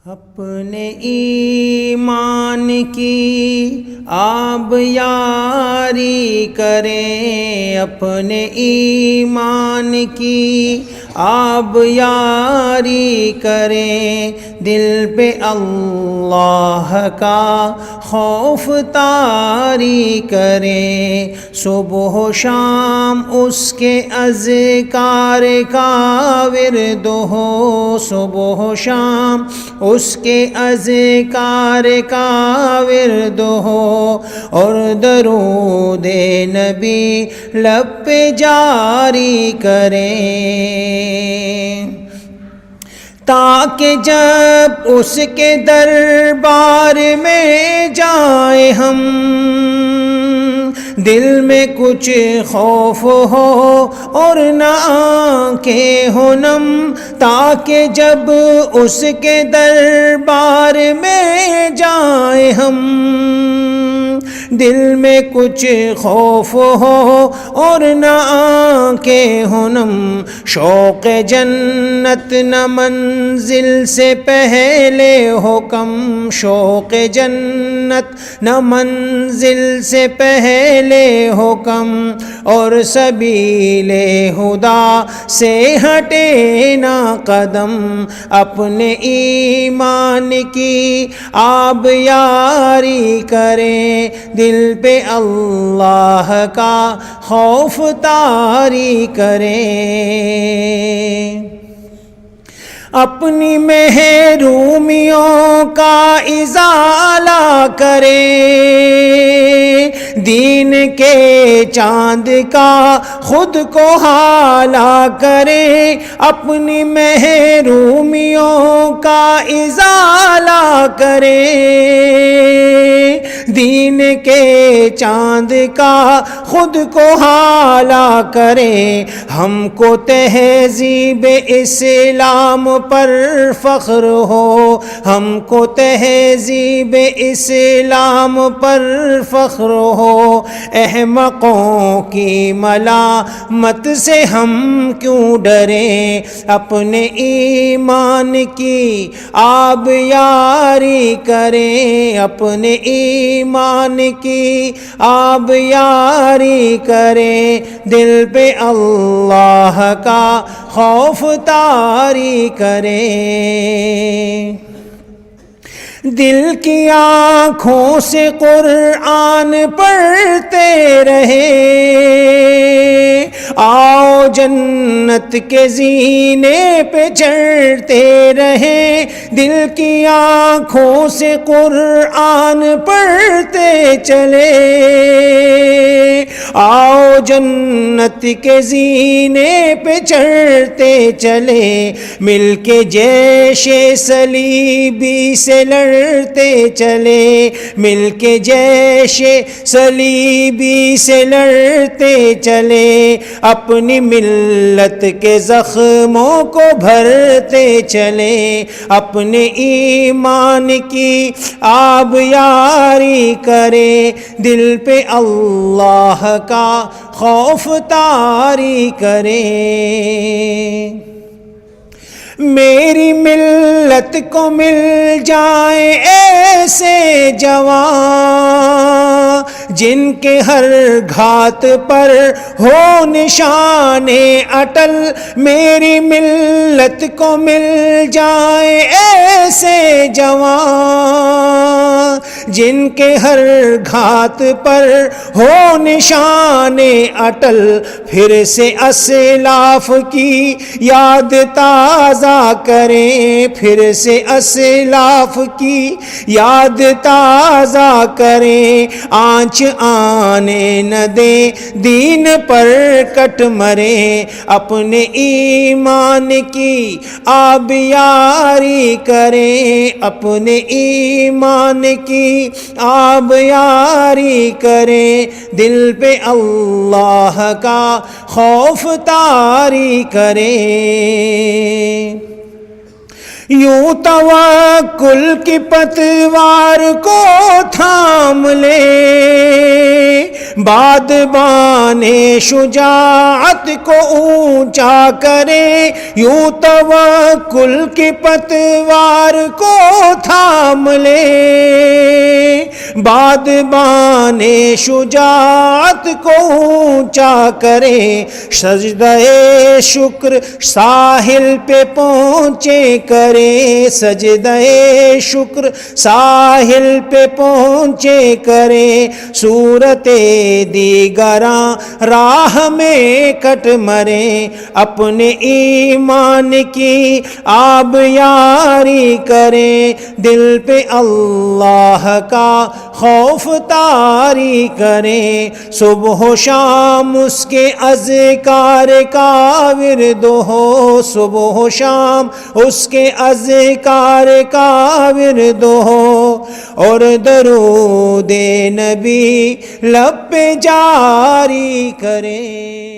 اپنے ایمان کی آب یاری کریں، اپنے ایمان کی آب یاری کریں، دل پہ اللہ کا خوف طاری کریں، صبح و شام اس کے اذکار کا ورد ہو، صبح و شام اس کے اذکار کا ورد ہو، اور درود نبی لب پہ جاری کریں، تاکہ جب اس کے دربار میں جائیں ہم دل میں کچھ خوف ہو اور نہ آنکھیں ہو نم، تاکہ جب اس کے دربار میں جائیں ہم دل میں کچھ خوف ہو اور نہ آنکھیں ہو نم، شوق جنت نہ منزل سے پہلے ہو کم، شوق جنت نہ منزل سے پہلے ہو کم، اور سبیل خدا سے ہٹے نہ قدم، اپنے ایمان کی آب یاری کریں، دل پہ اللہ کا خوف طاری کریں، اپنی محرومیوں کا ازالہ کریں، دین کے چاند کا خود کو حالہ کریں، اپنی محرومیوں کا ازالہ کریں، دین کے چاند کا خود کو حالہ کریں، ہم کو تہذیب اسلام پر فخر ہو، ہم کو تہذیب اسلام پر فخر ہو، احمقوں کی ملامت سے ہم کیوں ڈریں، اپنے ایمان کی آب یاری کریں، اپنے ایمان کی آب یاری کریں، دل پہ اللہ کا خوف طاری کریں، دل کی آنکھوں سے قرآن پڑھتے رہے، آؤ جنت کے زینے پہ چڑھتے رہے، دل کی آنکھوں سے قرآن پڑھتے چلے، آؤ جنت کے زینے پہ چڑھتے چلے، مل کے جیش صلیبی سے لڑتے چلے، مل کے جیش صلیبی سے لڑتے چلے، اپنی ملت کے زخموں کو بھرتے چلے، اپنے ایمان کی آب یاری کرے، دل پہ اللہ کا خوف طاری کرے، میری ملت کو مل جائیں ایسے جوان جن کے ہر گھات پر ہو نشان اٹل، میری ملت کو مل جائیں ایسے جوان جن کے ہر گھات پر ہو نشان اٹل، پھر سے اسلاف کی یاد تازہ کریں، پھر سے اسلاف کی یاد تازہ کریں، آنچ آنے نہ دیں دین پر کٹ مریں، اپنے ایمان کی آب یاری کریں، اپنے ایمان کی آب یاری کریں، دل پہ اللہ کا خوف طاری کریں، یوں توکل کی پتوار کو تھام لے، بادبان شجاعت کو اونچا کرے، یوں توکل کی پتوار کو تھام لے، بادبان شجاعت کو اونچا کرے، سجدہ شکر ساحل پہ پہنچے کرے، سجدہ شکر ساحل پہ پہنچے کرے، صورت دیگراں راہ میں کٹ مرے، اپنے ایمان کی آب یاری کرے، دل پہ اللہ کا خوف طاری کرے، صبح و شام اس کے اذکار کا ورد ہو، صبح و شام اس کے اذکار کا ورد ہو، اور درود نبی لب پہ جاری کرے۔